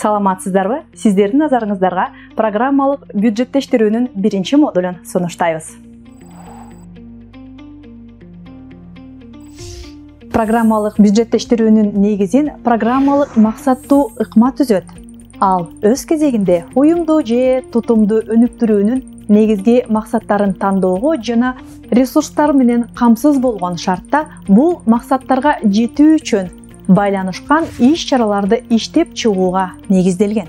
Саламатсыздарбы? Сиздердин назарыңыздарга программалык бюджеттештирүүнүн биринчи модулун сунуштайбыз. Программалык бюджеттештирүүнүн негизин программалык максаттуу ыкма түзөт. Ал өз кезегинде уюмду же тутумду өнүктүрүүнүн негизги максаттарын тандоого жана ресурстар менен камсыз болгон шартта бул максаттарга жетүү үчүн байланышкан иш-чараларды иштеп чыгууга негизделген.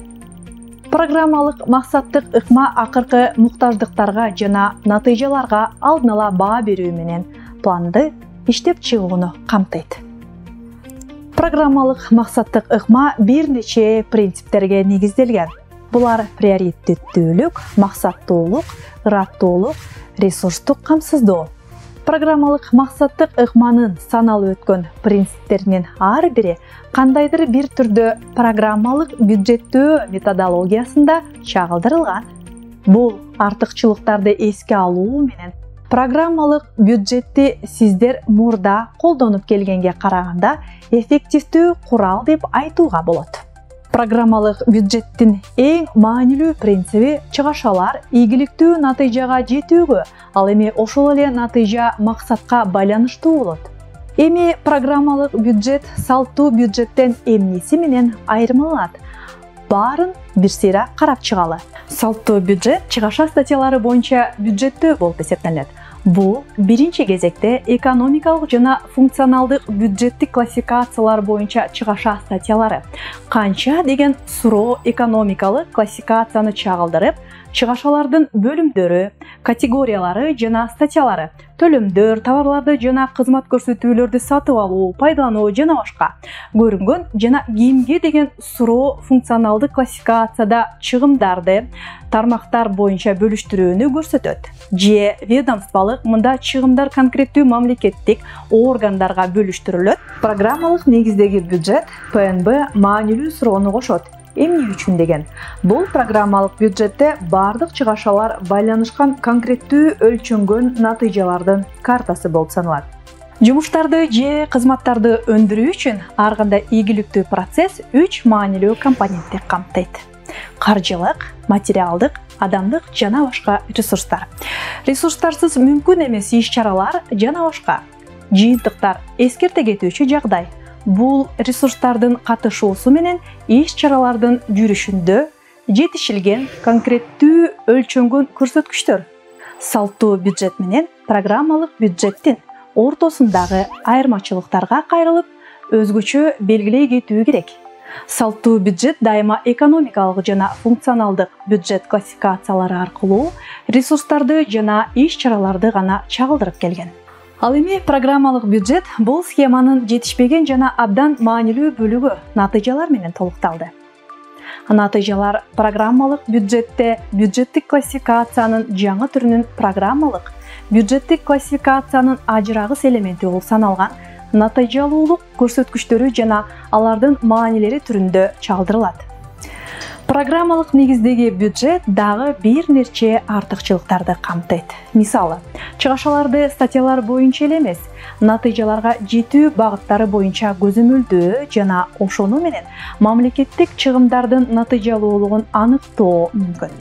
Программалык максаттык ыкма акыркы муктаждыктарга жана натыйжаларга алдын ала баа берүү менен планды иштеп чыгууну камтыйт. Программалык максаттык ыкма бир нече принциптерге негизделген. Булар приоритеттүүлүк, максаттуулук, ыраттуулук, ресурстук камсыздоо. Программалык максаттык ыкманын саналып өткөн принциптеринин ар бири кандайдыр бир түрдө программалык бюджеттөө методологиясында чагылдырылган. Бул артыкчылыктарды эске алуу менен программалык бюджетти сиздер мурда колдонуп келгенге караганда эффективдүү курал деп айтууга болот. Программалык бюджеттин эң маанилүү принциби чыгашалар ийгиликтүү натыйжага жетүүгө, ал эми ошол эле натыйжа максатка байланыштуу болот. Эми программалык бюджет салттуу бюджеттен эмнеси менен айырмаланат? Баарын бир сыйра карап чыгалы. Салттуу бюджет чыгаша статьялары боюнча бюджеттөө болуп эсептелет. Бул биринчи кезекте экономикалык жана функционалдык бюджеттик классификациялар боюнча чыгаша статьялары. Канча деген суроо экономикалык классификацияны чагылдырып, чыгашалардын бөлүмдөрү, категориялары жана статьялары, төлөмдөр, товарларды жана кызмат көрсөтүүлөрдү сатып алуу, пайдалануу жана башка көрүнгөн жана кимге деген суроо функционалдык классификацияда чыгымдарды тармактар боюнча бөлүштүрүүнү көрсөтөт. Же ведомстволук мында чыгымдар конкреттүү мамлекеттик органдарга бөлүштүрүлөт. Программалык негиздеги бюджет ПНБ маанилүү суроону кошот. Эмне үчүн деген? Бул программалык бюджетте бардык чыгашалар байланышкан конкреттүү өлчөнгөн натыйжалардын картасы болуп саналат. Жумуштарды же кызматтарды өндүрүү үчүн ар кандай ийгиликтүү процесс 3 маанилүү компонентти камтыйт. Каржылык, материалдык, адамдык жана башка ресурстар. Ресурстарсыз мүмкүн эмес иш-чаралар жана башка жыйынтыктар эскерте кетүүчү жагдай. Бул ресурстардын катышуусу менен иш-чаралардын жүрүшүндө жетишилген конкреттүү өлчөнгөн көрсөткүчтөр. Салттуу бюджет менен программалык бюджеттин ортосундагы айырмачылыктарга кайрылып, өзгөчө белгилей кетүү керек. Салттуу бюджет дайыма экономикалык жана функционалдык бюджет классификациялары аркылуу ресурстарды жана иш-чараларды гана чагылдырып келген. Ал эми программалык бюджет бул схеманын жетишпеген жана абдан маанилүү бөлүгү натыйжалар менен толукталды. Натыйжалар программалык бюджетте бюджеттик классификациянын жаңы түрүнүн программалык бюджеттик классификациянын ажырагыс элементи болуп саналган натыйжалуулук көрсөткүчтөрү жана алардын маанилери түрүндө чагылдырылат. Программалык негиздеги бюджет дагы бир нече артыкчылыктарды камтыйт. Мисалы, чыгашаларды статьялар боюнча эле эмес, натыйжаларга жетүү багыттары боюнча көзөмөлдөө жана ошону менен мамлекеттик чыгымдардын натыйжалуулугун аныктоо мүмкүн.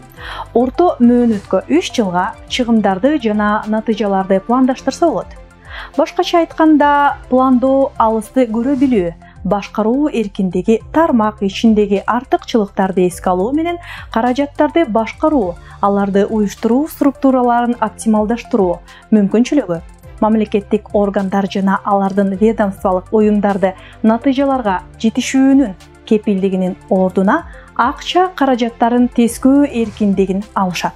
Орто мөөнөткө 3 жылга чыгымдарды жана натыйжаларды пландаштырса болот. Башкача айтканда, пландоо алысты көрө билүү, башкаруу эркиндиги, тармак ичиндеги артыкчылыктарды эске алуу менен каражаттарды башкаруу, аларды уюштуруу структураларын оптималдаштыруу мүмкүнчүлүгү. Мамлекеттик органдар жана алардын ведомстволук уюмдарды натыйжаларга жетишүүнүн кепилдигинин ордуна акча каражаттарын тескөө эркиндигин алышат.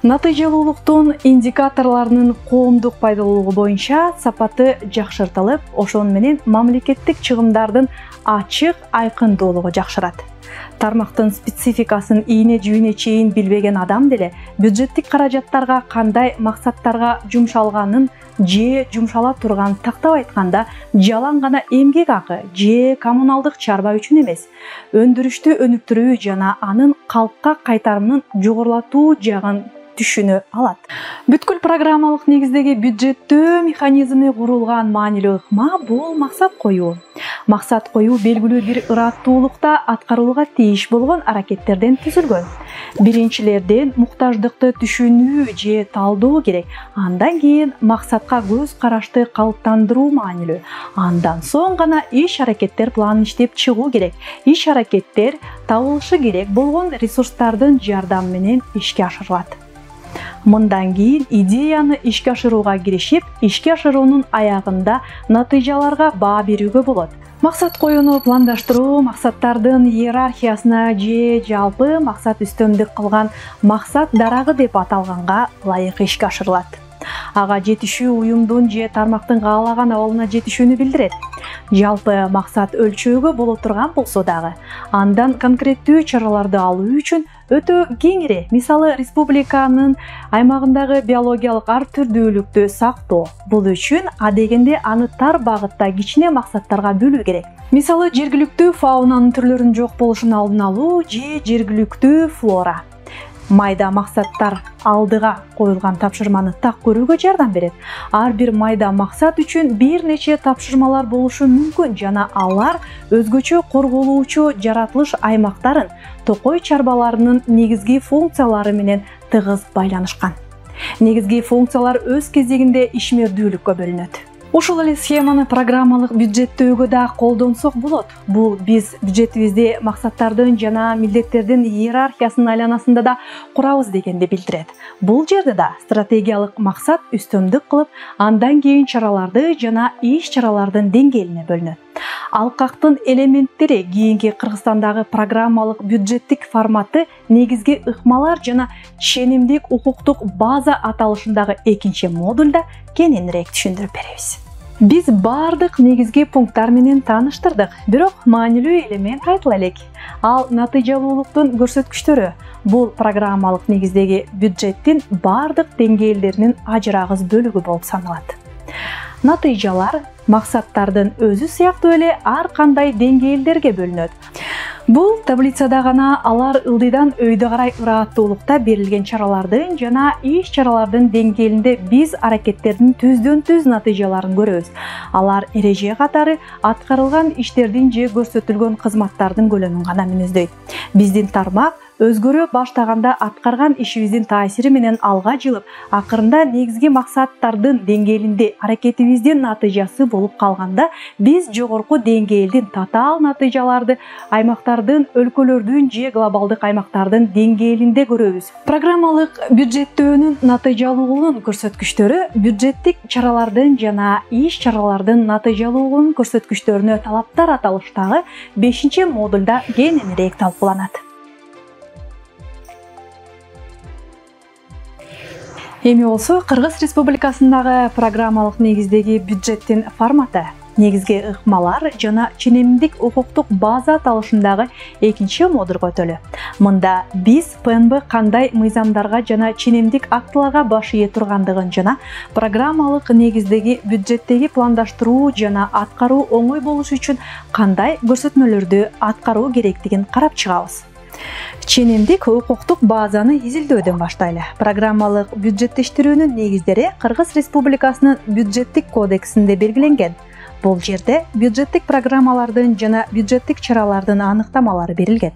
Натыйжалуулуктун индикаторлорунун коомдук пайдалуулугу боюнча сапаты жакшыртылып, ошон менен мамлекеттик чыгымдардын ачык айкындуулугу жакшырат. Тармактын спецификасын ийне-жүүнө чейин билбеген адам деле бюджеттик каражаттарга кандай максаттарга жумшалганын же жумшала турганын тактап айтканда жалаң гана эмгек акы же коммуналдык чарба үчүн эмес, өндүрүштү өнүктүрүү жана анын калкка кайтарымын жогорулатуу жагын түшүнө алат. Бүткүл программалык негиздеги бюджеттөө механизми курулган маанилүү ыкма бул максат коюу. Максат коюу белгилүү бир ыраттуулукта аткарылууга тийиш болгон аракеттерден түзүлгөн. Биринчилерден муктаждыкты түшүнүү же талдоо керек. Андан кийин максатка көз карашты калыптандыруу маанилүү. Андан соң гана иш аракеттер планын иштеп чыгуу керек. Иш аракеттер табылышы керек болгон ресурстардын жардамы менен ишке ашырылат. Мындан кийин идеяны ишке ашырууга киришип, ишке ашыруунун аягында натыйжаларга баа берүүгө болот. Максат коюуну пландаштыруу максаттардын иерархиясына же жалпы максат үстөмдүк кылган максат дарагы деп аталганга ылайык ишке ашырылат. Ага жетишүү уюмдун же тармактын каалаган абалына жетишүүнү билдирет. Жалпы максат өлчөөгө боло турган болсо дагы, андан конкреттүү чараларды алуу үчүн өтө кеңири, мисалы республиканын аймагындагы биологиялык ар түрдүүлүктү сактоо. Бул үчүн адегенде аны тар багытта кичине максаттарга бөлүү керек. Мисалы жергиликтүү фаунанын түрлөрүнүн жок болушун алдын алуу же жергиликтүү флора. Майда максаттар алдыга коюлган тапшырманы так көрүүгө жардам берет. Ар бир майда максат үчүн бир нече тапшырмалар болушу мүмкүн жана алар өзгөчө корголуучу жаратылыш аймактарын, токой чарбаларынын негизги функциялары менен тыгыз байланышкан. Негизги функциялар өз кезегинде ишмердүүлүккө бөлүнөт. Ушул эле схеманы программалык бюджеттөөгө да колдонсок болот. Бул биз бюджетибизди максаттардын жана милдеттердин иерархиясынын айланасында да курабыз дегенди билдирет. Бул жерде да стратегиялык максат үстөмдүк кылып, андан кийин чараларды жана иш чаралардын деңгээлине бөлүнөт. Алкактын элементтери кийинки Кыргызстандагы программалык бюджеттик форматы негизги ыкмалар жана ченемдик укуктук база аталышындагы экинчи модульда кененирээк түшүндүрүп беребиз. Биз бардык негизги пункттар менен тааныштырдык, бирок маанилүү элемент айтыла элек. Ал натыйжалуулуктун көрсөткүчтөрү. Бул программалык негиздеги бюджеттин бардык деңгээлдеринин ажырагыс бөлүгү болуп саналат. Натыйжалар максаттардын өзү сыяктуу эле ар кандай деңгээлдерге бөлүнөт. Бул таблицада гана алар ылдыйдан өйдө карай ыраттуулукта берилген чаралардын жана иш чаралардын деңгээлинде биз аракеттердин түздөн-түз натыйжаларын көрөбүз. Алар эреже катары аткарылган иштердин же көрсөтүлгөн кызматтардын көлөмүн гана мүнөздөйт. Биздин тармак өзгөрө баштаганда аткарган ишибиздин таасири менен алга жылып, акырында негизги максаттардын деңгээлинде аракетибиздин натыйжасы болуп калганда, биз жогорку деңгээлдин татаал натыйжаларды аймактардын, өлкөлөрдүн же глобалдык аймактардын деңгээлинде көрөбүз. Программалык бюджеттөөнүн натыйжалуулугунун көрсөткүчтөрү бюджеттик чаралардын жана иш чаралардын натыйжалуулугунун көрсөткүчтөрүнө талаптар аталыштагы 5-модульда кененирээк талкууланат. Эми болсо Кыргыз Республикасындагы программалык негиздеги бюджеттин форматы, негизги ыкмалар жана ченемдик укуктук база аталышындагы 2-модульга өтөлү. Мында биз ПНБ кандай мыйзамдарга жана ченемдик актыларга баш ие тургандыгын жана программалык негиздеги бюджеттеги пландаштыруу жана аткаруу оңой болуш үчүн кандай көрсөтмөлөрдү аткаруу керектигин карап чыгабыз. Ченемдик укуктук базаны изилдөөдөн баштайлы. Программалык бюджеттештирүүнүн негиздери Кыргыз Республикасынын бюджеттик кодексинде белгиленген. Бул жерде бюджеттик программалардын жана бюджеттик чаралардын аныктамалары берилген.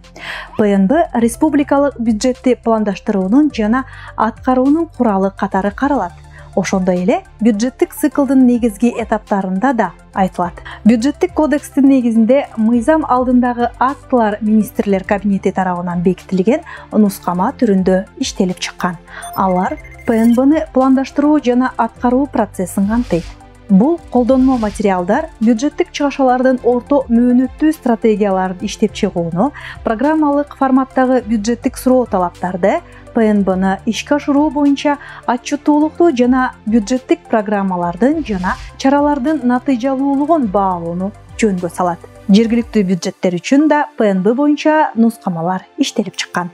ПНБ республикалык бюджетти пландаштыруунун жана аткаруунун куралы катары каралат. Ошондой эле бюджеттик циклдын негизги этаптарында да айтылат. Бюджеттик кодекстин негизинде мыйзам алдындагы актылар министрлер кабинети тарабынан бекитилген нускама түрүндө иштелип чыккан. Алар ПНБны пландаштыруу жана аткаруу процессин камтыйт. Бул колдонмо материалдар бюджеттик чыгашалардын орто мөөнөттүү стратегияларын иштеп чыгууну, программалык форматтагы бюджеттик суроо талаптарды, ПНБны ишке ашыруу боюнча отчеттуулукту жана бюджеттик программалардын жана чаралардын натыйжалуулугун баалоону жөнгө салат. Жергиликтүү бюджеттер үчүн да ПНБ боюнча нускамалар иштелип чыккан.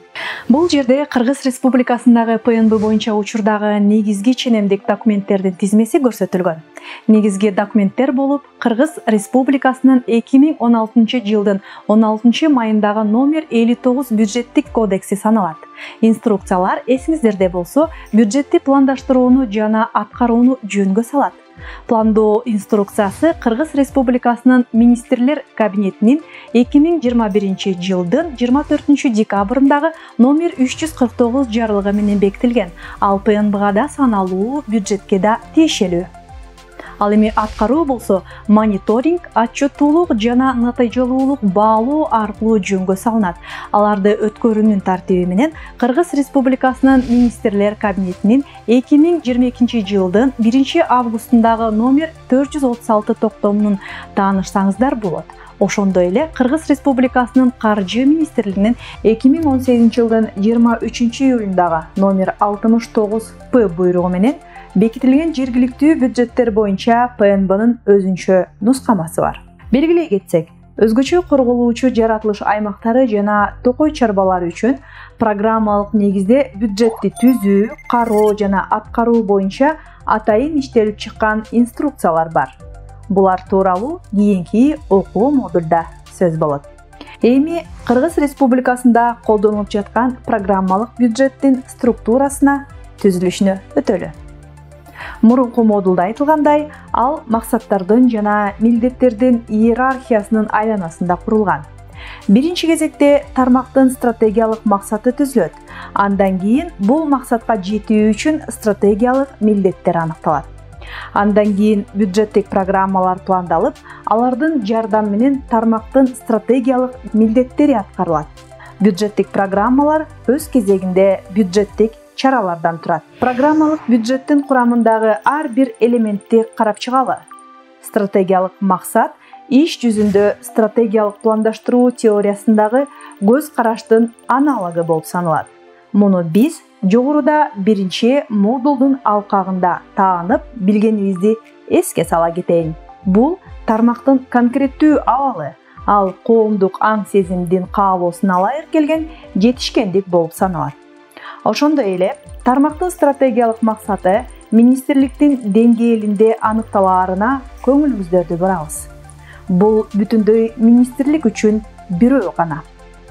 Бул жерде Кыргыз Республикасындагы ПНБ боюнча учурдагы негизги ченемдик документтердин тизмеси көрсөтүлгөн. Негизги документтер болуп, Кыргыз Республикасынын 2016 жылдын 16 майындагы номер 59 бюджеттик кодекси саналат. Инструкциялар эсиңиздерде болсо, бюджетти пландаштырууну жана аткарууну жөнгө салат. Пландоо инструкциясы Кыргыз Республикасынын Министрлер кабинетинин 2021 жылдын 24 декабрындагы номер 349 жарлыгы менен бекитилген. Ал ПНБга да саналуу, бюджетке да тиешелүү. Ал эми аткаруу болсо, мониторинг, отчеттуулук жана натыйжалуулук баалоо аркылуу жөнгө салынат. Аларды өткөрүүнүн тартиби менен Кыргыз Республикасынын Министрлер кабинетинин 2022 жылдын 1 августундагы номер 436 токтомунун таанышсаңыздар болот. Ошондой эле Кыргыз Республикасынын Каржы министрлигинин 2018 жылдын 23 июлундагы номер 69 П буйругу менен бекитилген жергиликтүү бюджеттер боюнча ПНБнын өзүнчө нускамасы бар. Белгилей кетсек, өзгөчө корголуучу жаратылыш аймактары жана токой чарбалар үчүн программалык негизде бюджетти түзүү, кароо жана аткаруу боюнча атайын иштелип чыккан инструкциялар бар. Булар тууралуу кийинки окуу модулда сөз болот. Эми Кыргыз Республикасында колдонулуп жаткан программалык бюджеттин структурасына, түзүлүшүнө өтөлү. Мурунку модулда айтылгандай, ал максаттардын жана милдеттердин иерархиясынын айланасында курулган. Биринчи кезекте тармактын стратегиялык максаты түзүлөт. Андан кийин бул максатка жетүү үчүн стратегиялык милдеттер аныкталат. Андан кийин бюджеттик программалар пландалып, алардын жардамы менен тармактын стратегиялык милдеттери аткарылат. Бюджеттик программалар өз кезегинде бюджеттик чаралардан турат. Программалык бюджеттин курамындагы ар бир элементти карап чыгалы. Стратегиялык максат иш жүзүндө стратегиялык пландаштыруу теориясындагы көз караштын аналогу болуп саналат. Муну биз жогоруда биринчи модулдун алкагында таанып, билгенибизди эске сала кетейин. Бул тармактын конкреттүү абалы, ал коомдук аң сезимдин каалоосуна ылайык келген жетишкендик болуп саналат. Ошондой эле тармактын стратегиялык максаты министрликтин деңгээлинде аныкталаарына көңүлүңүздөрдү бурабыз. Бул бүтүндөй министрлик үчүн бирөө гана.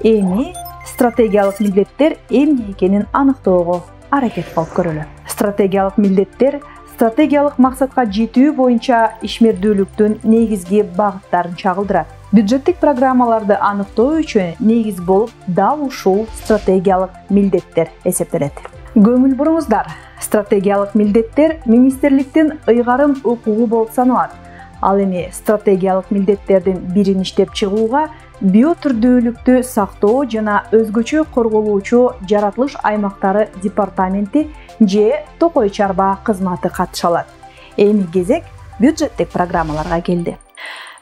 Эми стратегиялык милдеттер эмне экенин аныктоого аракет кылып көрөлү. Стратегиялык милдеттер стратегиялык максатка жетүү боюнча ишмердүүлүктүн негизги багыттарын чагылдырат. Бюджеттик программаларды аныктоо үчүн негиз болуп дал ушул стратегиялык милдеттер эсептелет. Көңүл буруңуздар, стратегиялык милдеттер министрликтин ыйгарым укугу болуп саналат. Ал эми стратегиялык милдеттердин бирин иштеп чыгууга биотүрдүүлүктү сактоо жана өзгөчө корголуучу жаратылыш аймактары департаменти же токой чарба кызматы катыша алат. Эми кезек бюджеттик программаларга келди.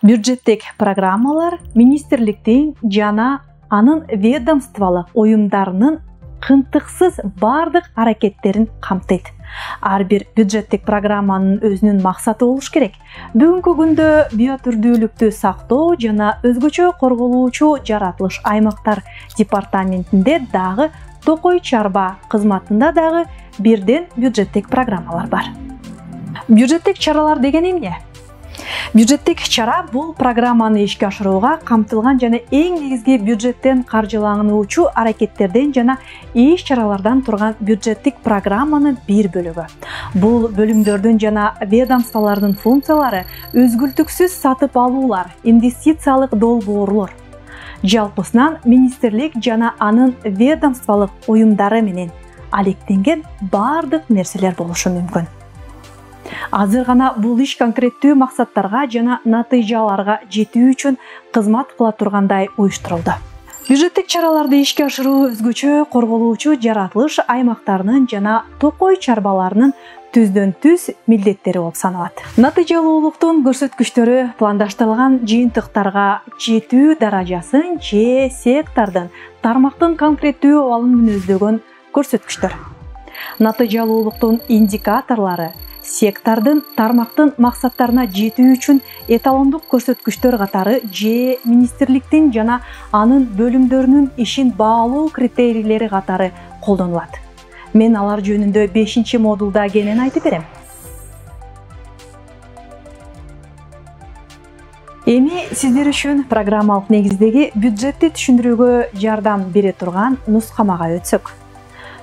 Бюджеттик программалар министрликтин жана анын ведомстволук уюмдарынын кынтыксыз бардык аракеттерин камтыйт. Ар бир бюджеттик программанын өзүнүн максаты болуш керек. Бүгүнкү күндө биотүрдүүлүктү сактоо жана өзгөчө корголуучу жаратылыш аймактар департаментинде дагы токой чарба кызматында дагы бирден бюджеттик программалар бар. Бюджеттик чаралар деген эмне? Бюджеттик чара бул программаны ишке ашырууга камтылган жана эң негизги бюджеттен каржылануучу аракеттерден жана иш-чаралардан турган бюджеттик программанын бир бөлүгү. Бул бөлүмдөрдүн жана ведомстволордун функциялары үзгүлтүксүз сатып алуулар, инвестициялык долбоорлор. Жалпысынан министрлик жана анын ведомстволук уюмдары менен алектенген бардык нерселер болушу мүмкүн. Азыр гана бул иш конкреттүү максаттарга жана натыйжаларга жетүү үчүн кызмат кыла тургандай уюштурулду. Бюджеттик чараларды ишке ашыруу өзгөчө корголуучу жаратылыш аймактарынын жана токой чарбаларынын түздөн түз милдеттери болуп саналат. Натыйжалуулуктун көрсөткүчтөрү пландаштырылган жыйынтыктарга жетүү даражасын же сектордун тармактын конкреттүү абалын мүнөздөгөн көрсөткүчтөр. Натыйжалуулуктун индикаторлору сектордун тармактын максаттарына жетүү үчүн эталондук көрсөткүчтөр катары же министрликтин жана анын бөлүмдөрүнүн ишин баалоо критерийлери катары колдонулат. Мен алар жөнүндө 5-модулда кенен айтып берем. Эми сиздер үчүн программалык негиздеги бюджетти түшүндүрүүгө жардам бере турган нускамага өтсөк.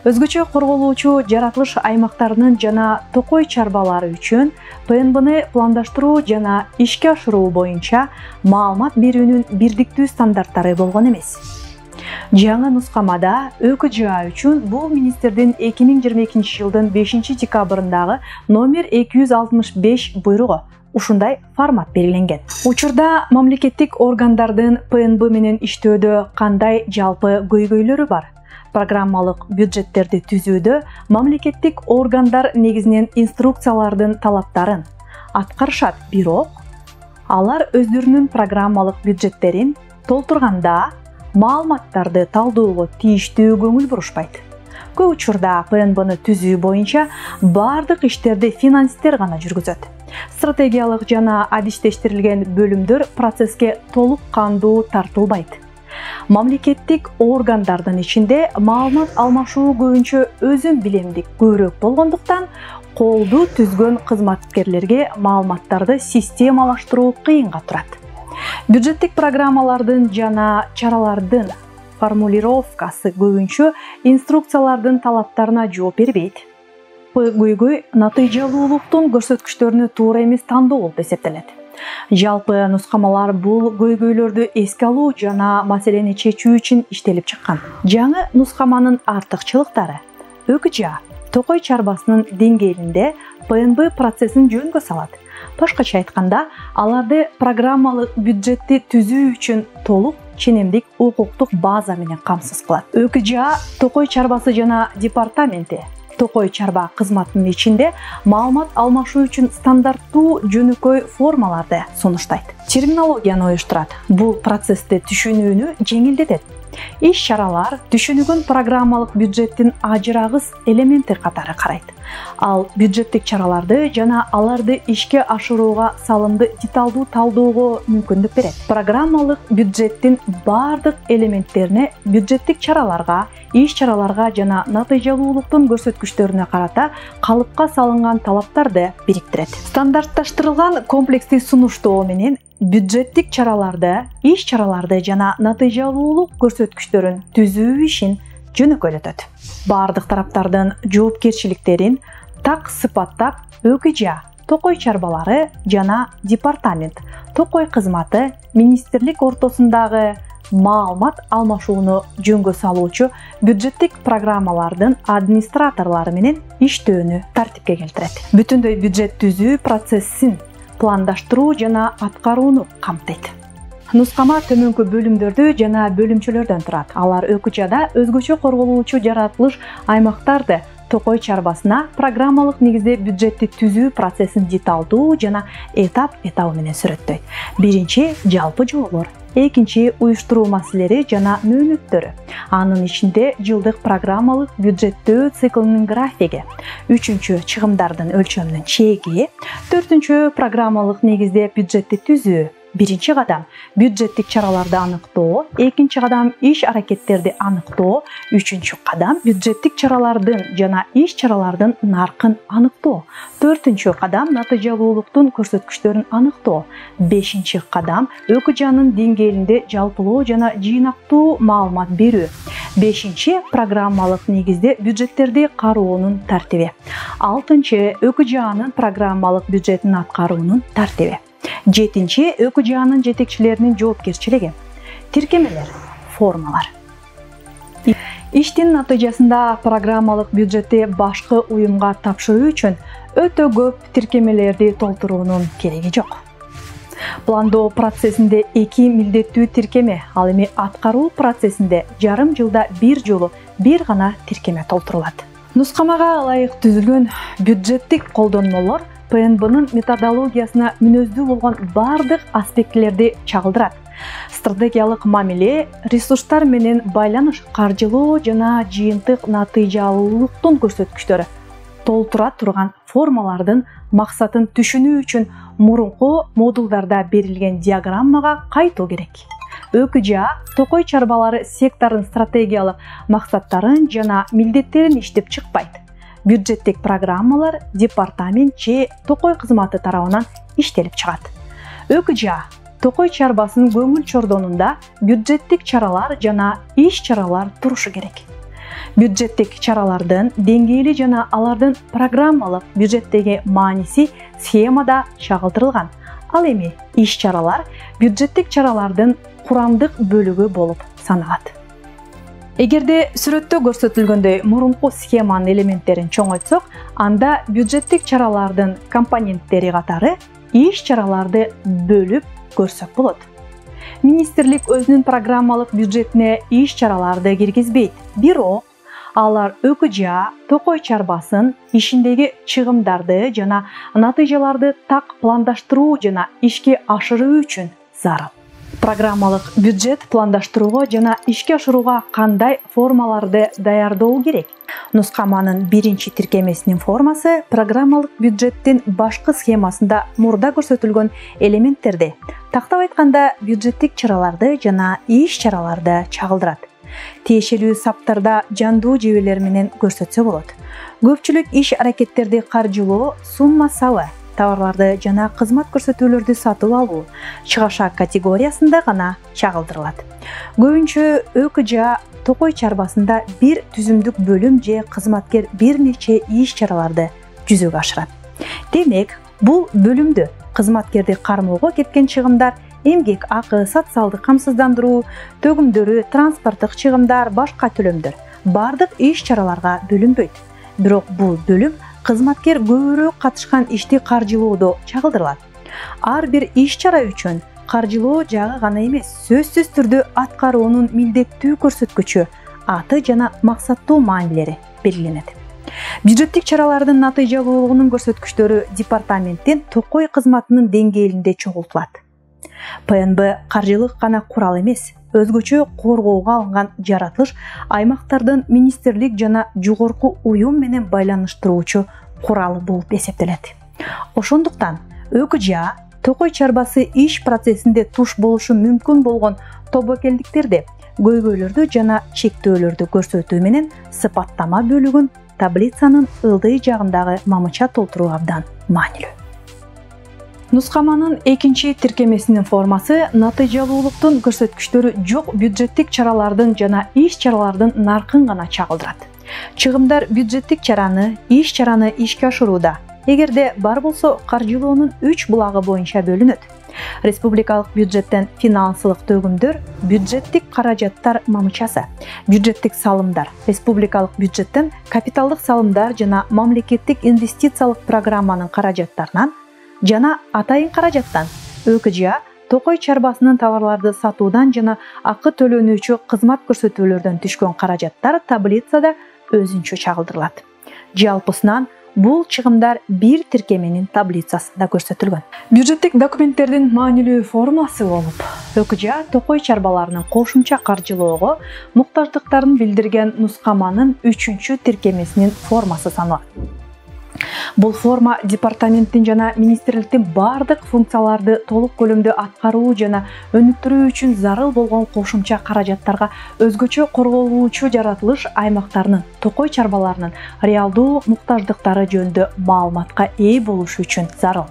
Өзгөчө корголуучу жаратылыш аймактарынын жана токой чарбалары үчүн ПНБны пландаштыруу жана ишке ашыруу боюнча маалымат берүүнүн бирдиктүү стандарттары болгон эмес. Жаңы нускамада ÖКJA үчүн бул министрдин 2022 жылдын 5-декабрындагы номер 265 буйругу ушундай формат белгиленген. Учурда мамлекеттик органдардын ПНБ менен иштөөдө кандай жалпы көйгөйлөрү бар? Программалык бюджеттерди түзүүдө мамлекеттик органдар негизинен инструкциялардын талаптарын аткарышат, бирок алар өздөрүнүн программалык бюджеттерин толтурганда маалыматтарды талдоого тийиштүү көңүл бурушпайт. Көп учурда ПНБны түзүү боюнча бардык иштерди финансисттер гана жүргүзөт. Стратегиялык жана адистештирилген бөлүмдөр процесске толук кандуу тартылбайт. Мамлекеттик органдардын ичинде маалымат алмашуу көбүнчө өзүн билемдик көбүрөөк болгондуктан колду түзгөн кызматкерлерге маалыматтарды системалаштыруу кыйынга турат. Бюджеттик программалардын жана чаралардын формулировкасы көбүнчө инструкциялардын талаптарына жооп бербейт. Көйгөй натыйжалуулуктун көрсөткүчтөрүнү туура эмес тандоо болуп эсептелет. Жалпы нускамалар бул көйгөйлөрдү эске алуу жана маселени чечүү үчүн иштелип чыккан. Жаңы нускаманын артыкчылыктары: ÖКJA токой чарбасынын деңгээлинде ПНБ процессин жөнгө салат. Башкача айтканда, аларды программалык бюджетти түзүү үчүн толук ченемдик укуктук база менен камсыз кылат. ÖКJA токой чарбасы жана департаменти токой чарба кызматынын ичинде маалымат алмашуу үчүн стандарттуу жөнөкөй формаларды сунуштайт. Терминологияны оюштурат. Бул процессти түшүнүүнү жеңилдетет. Иш-чаралар түшүнүгөн программалык бюджеттин ажырагыс элементи катары карайт. Ал бюджеттик чараларды жана аларды ишке ашырууга салымды деталдуу талдоого мүмкүндүк берет. Программалык бюджеттин бардык элементтерине бюджеттик чараларга, иш-чараларга жана натыйжалуулуктун көрсөткүчтөрүнө карата калыпка салынган талаптарды бириктирет. Стандартташтырылган комплекстик сунуштоо менен бюджеттик чараларды, иш-чараларды жана натыйжалуулук көрсөткүчтөрүн түзүү ишин жөнөкөйлөтөт. Бардык тараптардын жоопкерчиликтерин так сыпаттап ÖКJA токой чарбалары жана департамент токой кызматы министрлик ортосундагы маалымат алмашууну жөнгө салуучу бюджеттик программалардын администраторлору менен иштөөнү тартипке келтирет. Бүтүндөй бюджет түзүү процессин пландаштыруу жана аткарууну камтыйт. Нускама төмөнкү бөлүмдөрдү жана бөлүмчөлөрдөн турат. Алар ÖКJAда өзгөчө корголуучу жаратылыш аймактарды токой чарбасына программалык негизде бюджетти түзүү процессин деталдуу жана этап-этабы менен сүрөттөйт. Биринчи жалпы жоолор, экинчи уюштуруу маселелери жана мөөнөттөрү, анын ичинде жылдык программалык бюджеттөө циклынын графиги, үчүнчү чыгымдардын өлчөмүнүн чеги, төртүнчү программалык негизде бюджетти түзүү. Биринчи кадам бюджеттик чараларды аныктоо, экинчи кадам иш аракеттерди аныктоо, үчүнчү кадам бюджеттик чаралардын жана иш чаралардын наркын аныктоо, төртүнчү кадам натыйжалуулуктун көрсөткүчтөрүн аныктоо, бешинчи кадам ÖКJAнын деңгээлинде жалпылоо жана жыйнактуу маалымат берүү, бешинчи программалык негизде бюджеттерди кароонун тартиби, алтынчы ÖКJAнын программалык бюджетин аткаруунун тартиби. Жетинчи ÖКJAнын жетекчилеринин жоопкерчилиги, тиркемелер, формалар. Иштин натыйжасында программалык бюджетти башкы уюмга тапшыруу үчүн өтө көп тиркемелерди толтуруунун кереги жок. Пландоо процессинде 2 милдеттүү тиркеме, ал эми аткаруу процессинде жарым жылда бир жолу бир гана тиркеме толтурулат. Нускамага ылайык түзүлгөн бюджеттик колдонмолор ПНБнын методологиясына мүнөздүү болгон бардык аспектилерди чагылдырат. Стратегиялык мамиле, ресурстар менен байланыш, каржылоо жана жыйынтык натыйжалуулуктун көрсөткүчтөрү толтура турган формалардын максатын түшүнүү үчүн мурунку модулдарда берилген диаграммага кайтуу керек. ÖKJA токой чарбалары сектордун стратегиялык максаттарын жана милдеттерин иштеп чыкпайт. Бюджеттик программалар департамент же токой кызматы тарабынан иштелип чыгат. ÖKJA токой чарбасынын көңүл чордонунда бюджеттик чаралар жана иш-чаралар турушу керек. Бюджеттик чаралардын деңгээли жана алардын программалык бюджеттеги мааниси схемада чагылдырылган. Ал эми иш-чаралар бюджеттик чаралардын курамдык бөлүгү болуп саналат. Эгерде сүрөттө көрсөтүлгөндөй мурунку схеманын элементтерин чоңойтсок, анда бюджеттик чаралардын компоненттери катары иш-чараларды бөлүп көрсөк болот. Министрлик өзүнүн программалык бюджетине иш-чараларды киргизбейт. Бирок алар ÖKJA токой чарбасын ишиндеги чыгымдарды жана натыйжаларды так пландаштыруу жана ишке ашыруу үчүн зарыл. Программалык бюджет пландаштырууга жана ишке ашырууга кандай формаларды даярдоо керек? Нускаманын биринчи тиркемесинин формасы программалык бюджеттин башкы схемасында мурда көрсөтүлгөн элементтерди, тактап айтканда бюджеттик чараларды жана иш-чараларды чагылдырат. Тиешелүү саптарда жандуу жебелер менен көрсөтсө болот. Көпчүлүк иш-аракеттерди каржылоо, сумма сабы, товарларды жана кызмат көрсөтүүлөрдү сатып алуу, чыгаша категориясында гана чагылдырылат. Көбүнчө ÖKJA токой чарбасында бир түзүмдүк бөлүм же кызматкер бир нече иш-чараларды жүзөгө ашырат. Демек, бул бөлүмдө кызматкерди кармоого кеткен чыгымдар, эмгек акы, социалдык камсыздандыруу, төгүмдөрү, транспорттук чыгымдар, башка төлөмдөр бардык иш-чараларга бөлүнбөйт. Бирок бул бөлүм кызматкер көбүрөөк катышкан ишти каржылоодо чагылдырылат. Ар бир иш-чара үчүн каржылоо жагы гана эмес, сөзсүз түрдө аткаруунун милдеттүү көрсөткүчү, аты жана максаттуу маанилери белгиленет. Бюджеттик чаралардын натыйжалуулугунун көрсөткүчтөрү департаменттин токой кызматынын деңгээлинде чогултулат. ПНБ каржылык гана курал эмес, өзгөчө коргоого алынган жаратылыш аймактардын министрлик жана жогорку уюм менен байланыштыруучу куралы болуп эсептелет. Ошондуктан ÖKJA токой чарбасы иш процессинде туш болушу мүмкүн болгон тобокелдиктерди, көйгөйлөрдү жана чектөөлөрдү көрсөтүү менен сыпаттама бөлүгүн таблицанын ылдый жагындагы мамыча толтуруу абдан маанилүү. Нускаманын экинчи тиркемесинин формасы натыйжалуулуктун көрсөткүчтөрү жок бюджеттик чаралардын жана иш-чаралардын наркын гана чагылдырат. Чыгымдар бюджеттик чараны, иш-чараны ишке ашырууда, эгерде бар болсо каржылоонун 3 булагы боюнча бөлүнөт. Республикалык бюджеттен финансылык төгүмдөр, бюджеттик каражаттар мамычасы, бюджеттик салымдар, республикалык бюджеттен капиталдык салымдар жана мамлекеттик инвестициялык программанын каражаттарынан жана атайын каражаттан ÖKJA токой чарбасынын товарларды сатуудан жана акы төлөнүүчү кызмат көрсөтүүлөрдөн түшкөн каражаттар таблицада өзүнчө чагылдырылат. Жалпысынан бул чыгымдар бир тиркеменин таблицасында көрсөтүлгөн. Бюджеттик документтердин маанилүү формасы болуп, ÖKJA токой чарбаларынын кошумча каржылоого муктаждыктарын билдирген нускаманын 3-чү тиркемесинин формасы саналат. Бул форма департаменттин жана министрликтин бардык функцияларды толук көлөмдө аткаруу жана өнүктүрүү үчүн зарыл болгон кошумча каражаттарга өзгөчө корголуучу жаратылыш аймактарынын токой чарбаларынын реалдуу муктаждыктары жөнүндө маалыматка ээ болушу үчүн зарыл.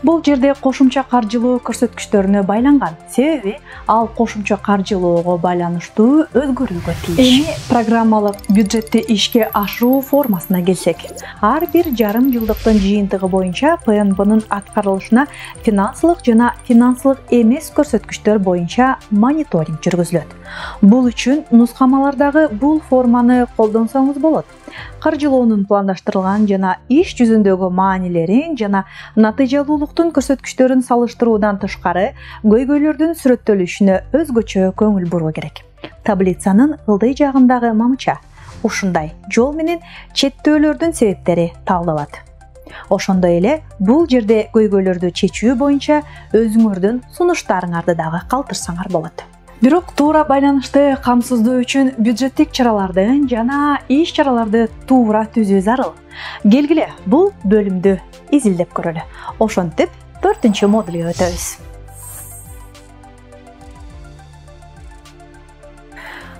Бул жерде кошумча каржылоо көрсөткүчтөрүнө байланган, себеби ал кошумча каржылоого байланыштуу өзгөрүүгө тийиш. Эми программалык бюджетти ишке ашыруу формасына келсек, ар бир жарым жылдыктын жыйынтыгы боюнча ПНБнын аткарылышына финансылык жана финансылык эмес көрсөткүчтөр боюнча мониторинг жүргүзүлөт. Бул үчүн нускамалардагы бул форманы колдонсоңуз болот. Каржылоонун пландаштырылган жана иш жүзүндөгү маанилерин жана натыйжалуулуктун көрсөткүчтөрүн салыштыруудан тышкары көйгөйлөрдүн сүрөттөлүшүнө өзгөчө көңүл буруу керек. Таблицанын ылдый жагындагы мамыча ушундай жол менен четтөөлөрдүн себептери талдалат. Ошондой эле бул жерде көйгөйлөрдү чечүү боюнча өзүңөрдүн сунуштарыңарды дагы калтырсаңар болот. Бирок туура байланышты камсыздоо үчүн бюджеттик чараларды жана иш чараларды туура түзүү зарыл. Келгиле, бул бөлүмдү изилдеп көрөлү. Ошентип 4-модулга өтөбүз.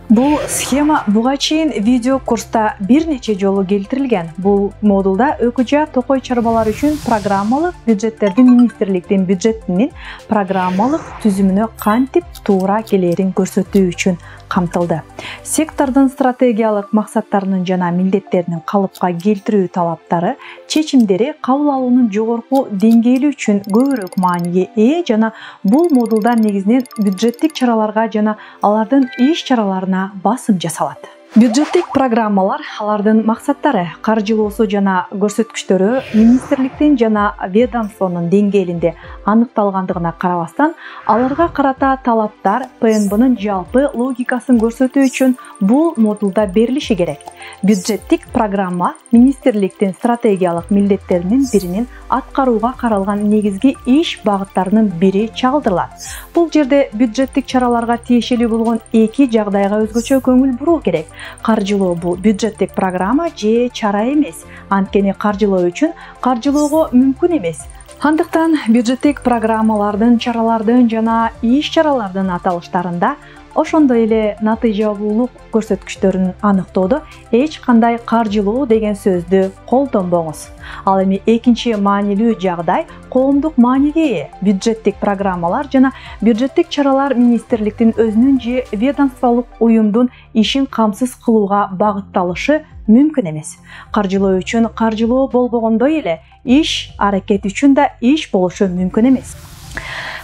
Бул схема буга чейин видео курста бир нече жолу келтирилген. Бул модулда ÖKJA токой чарбалар үчүн программалык бюджеттердин министрликтин бюджетинин программалык түзүмүнө кантип туура келерин көрсөтүү үчүн камтылды. Сектордун стратегиялык максаттарынын жана милдеттеринин калыпка келтирүү талаптары, чечимдери кабыл алуунун жогорку деңгээли үчүн көбүрөөк мааниге ээ жана бул модулда негизинен бюджеттик чараларга жана алардын иш чараларына басым жасалат. Бюджеттик программалар, алардын максаттары, каржылоосу жана көрсөткүчтөрү министрликтин жана ведомствонун деңгээлинде аныкталгандыгына карабастан, аларга карата талаптар ПНБнын жалпы логикасын көрсөтүү үчүн бул модулда берилиши керек. Бюджеттик программа министрликтин стратегиялык милдеттеринин биринин аткарууга каралган негизги иш багыттарынын бири чагылдырылат. Бул жерде бюджеттик чараларга тиешелүү болгон эки жагдайга өзгөчө көңүл буруу керек. Каржылоо бул бюджеттик программа же чара эмес. Анткени каржылоо үчүн каржылоого мүмкүн эмес. Андыктан бюджеттик программалардын, чаралардын жана иш чаралардын аталыштарында ошондой эле натыйжалуулук көрсөткүчтөрүн аныктоодо эч кандай каржылоо деген сөздү колдонбоңуз. Ал эми экинчи маанилүү жагдай коомдук мааниге ээ. Бюджеттик программалар жана бюджеттик чаралар министрликтин өзүнүн же ведомстволук уюмдун ишин камсыз кылууга багытталышы мүмкүн эмес. Каржылоо үчүн каржылоо болбогондой эле иш аракет үчүн да иш болушу мүмкүн эмес.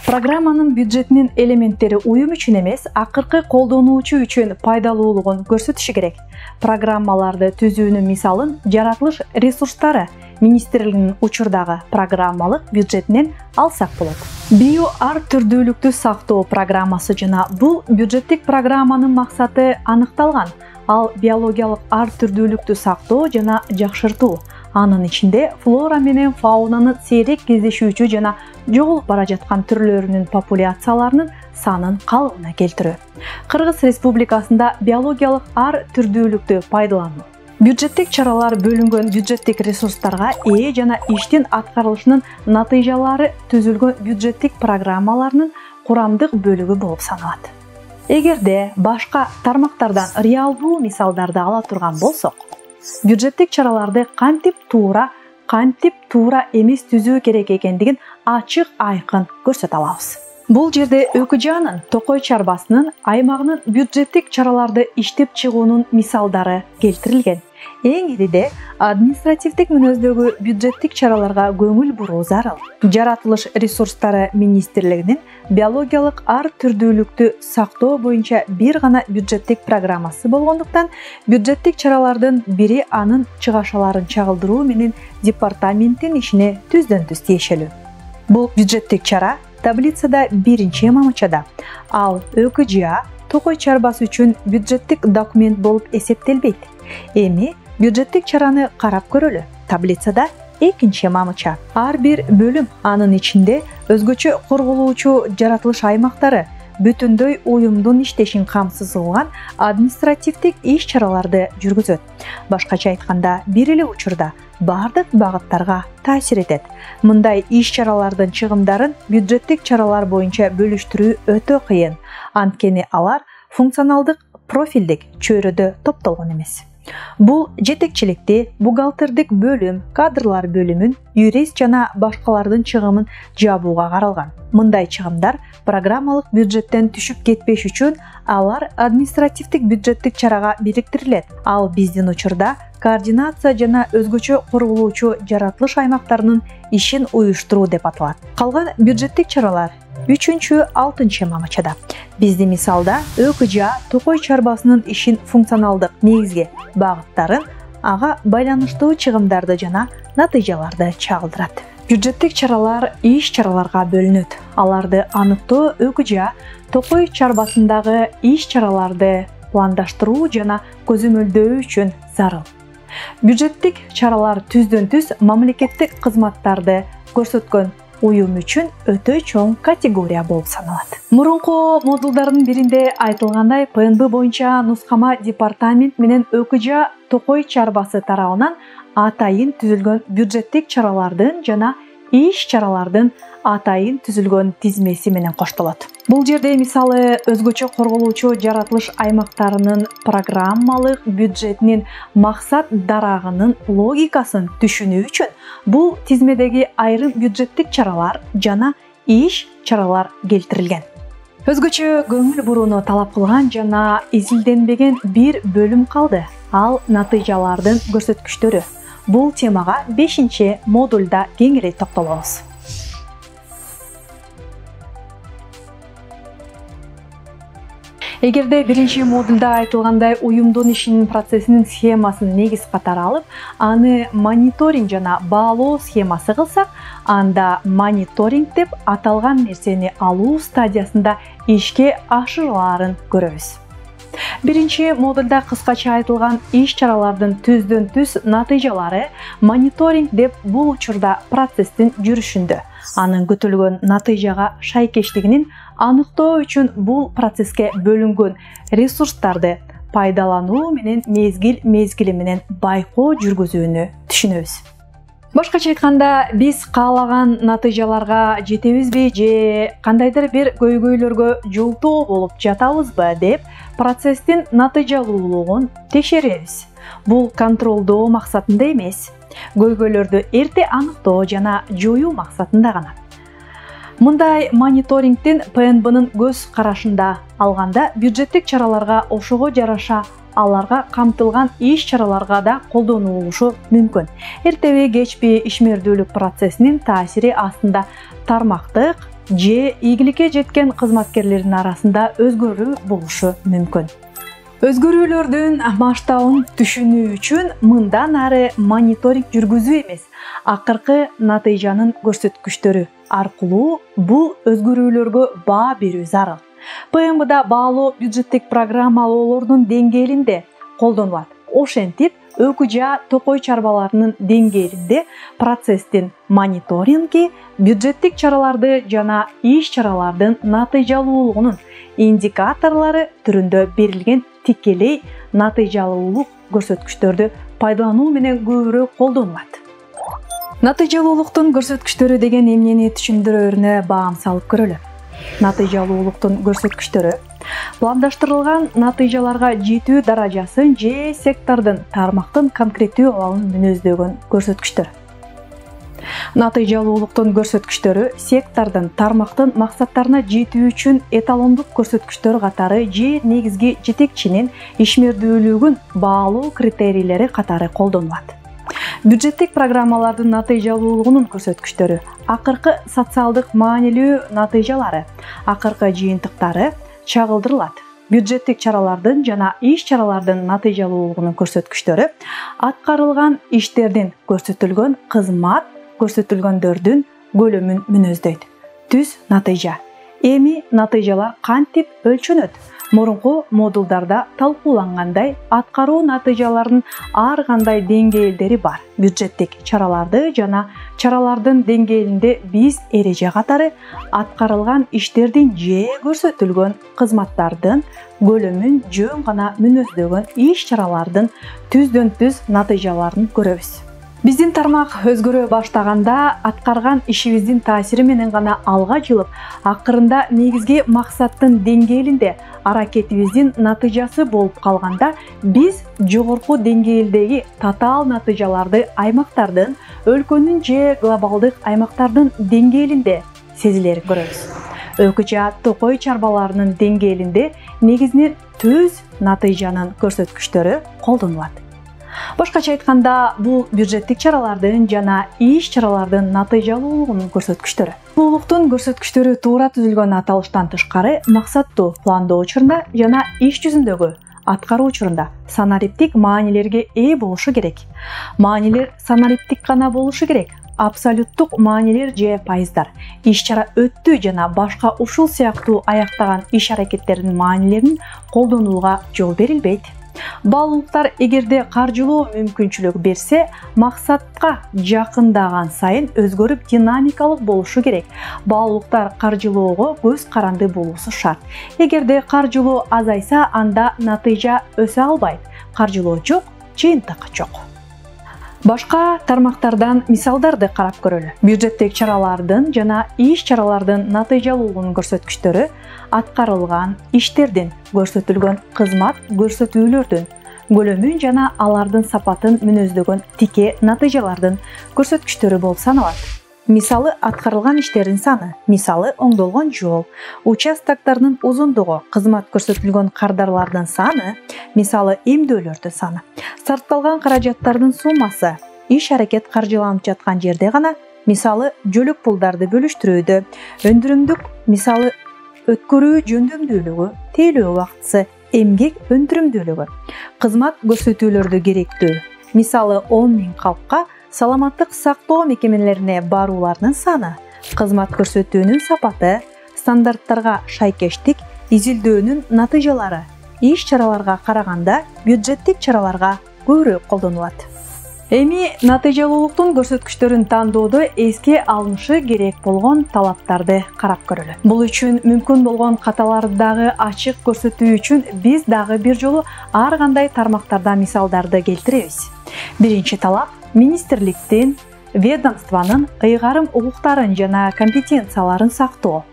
Программанын бюджетинин элементтери уюм үчүн эмес, акыркы колдонуучу үчүн пайдалуулугун көрсөтүшү керек. Программаларды түзүүнүн мисалын жаратылыш ресурстары министрлигинин учурдагы программалык бюджетинен алсак болот. Био ар түрдүүлүктү сактоо программасы жана бул бюджеттик программанын максаты аныкталган. Ал биологиялык ар түрдүүлүктү сактоо жана жакшыртуу. Анын ичинде флора менен фаунанын сейрек кездешүүчү жана жоголуп бара жаткан түрлөрүнүн популяцияларынын санын калыбына келтирүү. Кыргыз Республикасында биологиялык ар түрдүүлүктү пайдалануу. Бюджеттик чаралар бөлүнгөн бюджеттик ресурстарга ээ жана иштин аткарылышынын натыйжалары түзүлгөн бюджеттик программаларынын курамдык бөлүгү болуп саналат. Эгерде башка тармактардан реалдуу мисалдарды ала турган болсок, бюджеттик чараларды кантип туура эмес түзүү керек экендигин ачык айкын көрсөтө алабыз. Бул жерде ÖKJAнын токой чарбасынын аймагынын бюджеттик чараларды иштеп чыгуунун мисалдары келтирилген. Эң ириде административдик мүнөздөгү бюджеттик чараларга көңүл буруу зарыл. Жаратылыш ресурстары министрлигинин биологиялык ар түрдүүлүктү сактоо боюнча бир гана бюджеттик программасы болгондуктан, бюджеттик чаралардын бири анын чыгашаларын чагылдыруу менен департаменттин ишине түздөн-түз тиешелүү. Бул бюджеттик чара таблицада 1-мамычада, ал ÖKJA токой чарбасы үчүн бюджеттик документ болуп эсептелбейт. Эми бюджеттик чараны карап көрөлү. Таблицада 2-мамыча. Ар бир бөлүм анын ичинде өзгөчө корголуучу жаратылыш аймактары, бүтүндөй уюмдун иштешин камсыз кылган административдик иш чараларды жүргүзөт. Башкача айтканда, бир эле учурда бардык багыттарга таасир этет. Мындай иш чаралардын чыгымдарын бюджеттик чаралар боюнча бөлүштүрүү өтө кыйын. Анткени алар функционалдык профилдик чөйрөдө топтолгон эмес. Бул жетекчиликти, бухгалтердик бөлүм, кадрлар бөлүмүн, юрист жана башкалардын чыгымын жабууга каралган. Мындай чыгымдар программалык бюджеттен түшүп кетпеш үчүн алар административдик бюджеттик чарага бириктирилет. Ал биздин учурда координация жана өзгөчө корголуучу жаратылыш аймактарынын ишин уюштуруу деп аталат. Калган бюджеттик чаралар 3-6-мамычада. Биздин мисалда ÖKJA токой чарбасынын ишин функционалдык негизги багыттарын, ага байланыштуу чыгымдарды жана натыйжаларды чагылдырат. Бюджеттик чаралар иш чараларга бөлүнөт. Аларды аныктоо ÖKJA токой чарбасындагы иш чараларды пландаштыруу жана көзөмөлдөө үчүн зарыл. Бюджеттик чаралар түздөн-түз мамлекеттик кызматтарды көрсөткөн уюм үчүн өтө чоң категория болуп саналат. Мурунку модулдардын биринде айтылгандай, ПНБ боюнча нускама департамент менен ÖKJA Токой чарбасы тарабынан атайын түзүлгөн бюджеттик чаралардын жана иш-чаралардын атайын түзүлгөн тизмеси менен коштолот. Бул жерде мисалы өзгөчө корголуучу жаратылыш аймактарынын программалык бюджетинин максат дарагынын логикасын түшүнүү үчүн бул тизмедеги айрым бюджеттик чаралар жана иш-чаралар келтирилген. Өзгөчө көңүл бурууну талап кылган жана изилденбеген бир бөлүм калды. Ал натыйжалардын көрсөткүчтөрү. Бул темага 5-модульда кеңири токтолобуз. Эгерде 1-модульда айтылгандай уюмдун ишинин процессинин схемасын негиз катары алып, аны мониторинг жана баалоо схемасы кылсак, анда мониторинг деп аталган нерсени алуу стадиясында ишке ашырылаарын көрөбүз. 1-модульда кыскача айтылган иш-чаралардын түздөн-түз натыйжалары мониторинг деп бул учурда процесстин жүрүшүндө, анын күтүлгөн натыйжага шайкештигинин аныктоо үчүн бул процесске бөлүнгөн ресурстарды пайдалануу менен мезгили менен байкоо жүргүзүүнү түшүнөбүз. Башкача айтканда, биз каалаган натыйжаларга жетебизби же кандайдыр бир көйгөйлөргө жолтоо болуп жатабызбы деп процесстин натыйжалуулугун текшеребиз. Бул контролдоо максатында эмес, көйгөйлөрдү эрте аныктоо жана жоюу максатында гана. Мындай мониторингдин ПНБнын көз карашында алганда бюджеттик чараларга ошого жараша аларга камтылган иш-чараларга да колдонулушу мүмкүн. Эртеби кечпи ишмердүүлүк процессинин таасири астында тармактык же ийгиликке жеткен кызматкерлердин арасында өзгөрүү болушу мүмкүн. Өзгөрүүлөрдүн масштабын түшүнүү үчүн мындан ары мониторинг жүргүзүү эмес, акыркы натыйжанын көрсөткүчтөрү аркылуу бул өзгөрүүлөргө баа берүү зарыл. ПМБда баалоо бюджеттик программалоолордун деңгээлинде колдонулат. Ошентип, ÖKJA Токой чарбаларынын деңгээлинде процесстин мониторинги бюджеттик чараларды жана иш-чаралардын натыйжалуулугунун индикаторлору түрүндө берилген тикелей натыйжалуулук көрсөткүчтөрдү пайдалануу менен көбүрөөк колдонулат. Натыйжалуулуктун көрсөткүчтөрү деген эмнени түшүндүрөөрүнө баам салып көрөлү. Натыйжалуулуктун көрсөткүчтөрү пландаштырылган натыйжаларга жетүү даражасын же сектордун тармактын конкреттүү абалын мүнөздөгөн көрсөткүчтөр. Натыйжалуулуктун көрсөткүчтөрү сектордун тармактын максаттарына жетүү үчүн эталондук көрсөткүчтөр катары же негизги жетекчинин ишмердүүлүгүн баалоо критерийлери катары колдонулат. Бюджеттик программалардын натыйжалуулугунун көрсөткүчтөрү, акыркы социалдык маанилүү натыйжалары, акыркы жыйынтыктары чагылдырылат. Бюджеттик чаралардын жана иш-чаралардын натыйжалуулугунун көрсөткүчтөрү, аткарылган иштердин көрсөтүлгөн кызмат көрсөтүлгөндөрдүн көлөмүн мүнөздөйт. Түз натыйжа. Эми натыйжалар кантип өлчөнөт? Мурунку модулдарда талкуулангандай, аткаруу натыйжаларынын ар кандай деңгээлдери бар. Бюджеттик чараларды жана чаралардын деңгээлинде биз эреже катары аткарылган иштердин же көрсөтүлгөн кызматтардын көлөмүн жөн гана мүнөздөгөн иш-чаралардын түздөн-түз натыйжаларын көрөбүз. Биздин тармак өзгөрө баштаганда аткарган ишибиздин таасири менен гана алга жылып, акырында негизги максаттын деңгээлинде аракетибиздин натыйжасы болуп калганда, биз жогорку деңгээлдеги татаал натыйжаларды аймактардын, өлкөнүн же глобалдык аймактардын деңгээлинде сезилерин көрөбүз. ÖKJA Токой чарбаларынын деңгээлинде негизинен түз натыйжанын көрсөткүчтөрү колдонулат. Башкача айтканда, бул бюджеттик чаралардын жана иш-чаралардын натыйжалуулугунун көрсөткүчтөрү. Улуктун көрсөткүчтөрү туура түзүлгөн аталыштан тышкары максаттуу пландоо учурунда жана иш жүзүндөгү аткаруу учурунда санариптик маанилерге ээ болушу керек. Маанилер санариптик гана болушу керек. Абсолюттук маанилер же пайыздар, иш-чара өттү жана башка ушул сыяктуу аяктаган иш-аракеттердин маанилерин колдонууга жол берилбейт. Баалуулуктар эгерде каржылоо мүмкүнчүлүк берсе, максатка жакындаган сайын өзгөрүп динамикалык болушу керек. Баалуулуктар каржылоого көз каранды болуусу шарт. Эгерде каржылоо азайса, анда натыйжа өсө албайт. Каржылоо жок, жыйынтык жок. Башка тармактардан мисалдарды карап көрөлү. Бюджеттик чаралардын жана иш-чаралардын натыйжалуулугунун көрсөткүчтөрү аткарылган иштердин, көрсөтүлгөн кызмат көрсөтүүлөрдүн көлөмүн жана алардын сапатын мүнөздөгөн тике натыйжалардын көрсөткүчтөрү болуп саналат. Мисалы, аткарылган иштердин саны, мисалы, оңдолгон жол, участоктардын узундугу, кызмат көрсөтүлгөн кардарлардын саны, мисалы, эмдөөлөрдүн саны, сарпталган каражаттардын суммасы, иш-аракет каржыланып жаткан жерде гана, мисалы, жөлөк пулдарды бөлүштүрүүдө, өндүрүмдүк, мисалы, өткөрүү жөндөмдүүлүгү, тейлөө убактысы, эмгек өндүрүмдүүлүгү, кызмат көрсөтүүлөрдү керектөө, мисалы, 10 000 калкка саламаттык сактоо мекемелерине баруулардын саны, кызмат көрсөтүүнүн сапаты, стандарттарга шайкештик, изилдөөнүн натыйжалары иш-чараларга караганда бюджеттик чараларга көбүрөөк колдонулат. Эми натыйжалуулуктун көрсөткүчтөрүн тандоодо эске алынышы керек болгон талаптарды карап көрөлү. Бул үчүн мүмкүн болгон каталардагы ачык көрсөтүү үчүн биз дагы бир жолу ар кандай тармактардан мисалдарды келтиребиз. Биринчи талап — министрликтин, ведомствонун ыйгарым укуктарын жана компетенцияларын сактоо.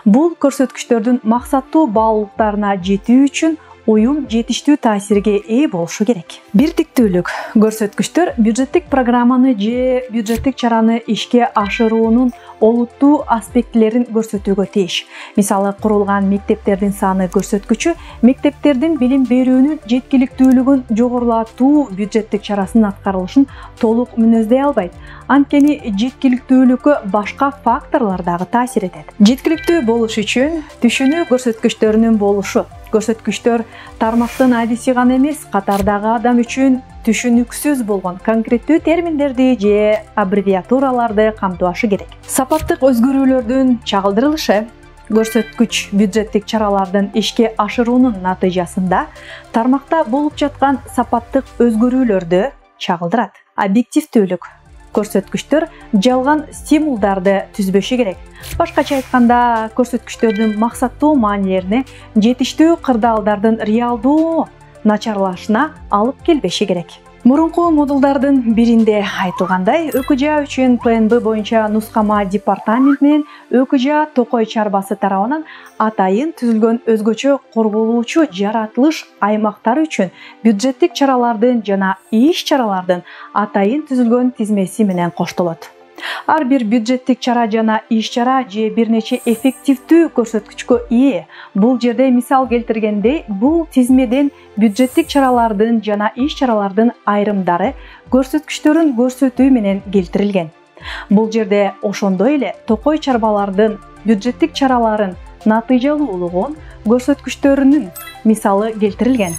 Бул көрсөткүчтөрдүн максаттуу баалуулуктарына жетүү үчүн уюм жетиштүү таасирге ээ болушу керек. Бирдиктүүлүк көрсөткүчтөр бюджеттик программаны же бюджеттик чараны ишке ашыруунун олуттуу аспектилерин көрсөтүүгө тийиш. Мисалы, курулган мектептердин саны көрсөткүчү мектептердин билим берүүнүн жеткиликтүүлүгүн жогорулатуу бюджеттик чарасынын аткарылышын толук мүнөздөй албайт. Анткени жеткиликтүүлүккө башка факторлор дагы таасир этет. Жеткиликтүү болуш үчүн түшүнүү көрсөткүчтөрүнүн болушу. Көрсөткүчтөр тармактын адиси гана эмес, катардагы адам үчүн түшүнүксүз болгон конкреттүү терминдерди же аббревиатураларды камтыбашы керек. Сапаттык өзгөрүүлөрдүн чагылдырылышы көрсөткүч бюджеттик чаралардын ишке ашыруунун натыйжасында тармакта болуп жаткан сапаттык өзгөрүүлөрдү чагылдырат. Объективдүүлүк көрсөткүчтөр жалган стимулдарды түзбөшү керек. Башкача айтканда, көрсөткүчтөрдүн максаттуу маанилерине жетиштүү кырдаалдардын реалдуу начарлашына алып келбеши керек. Мурунку модулдардын биринде айтылгандай, ÖKJA үчүн ПНБ боюнча нускама департамент менен ÖKJA Токой чарбасы тарабынан атайын түзүлгөн өзгөчө корголуучу жаратылыш аймактары үчүн бюджеттик чаралардын жана иш-чаралардын атайын түзүлгөн тизмеси менен коштолот. Ар бир бюджеттик чара жана иш-чара же бир нече эффективдүү көрсөткүчкө ээ. Бул жерде мисал келтиргендей, бул тизмеден бюджеттик чаралардын жана иш-чаралардын айрымдары көрсөткүчтөрүн көрсөтүү менен келтирилген. Бул жерде ошондой эле Токой чарбалардын бюджеттик чараларын натыйжалуулугун көрсөткүчтөрүнүн мисалы келтирилген.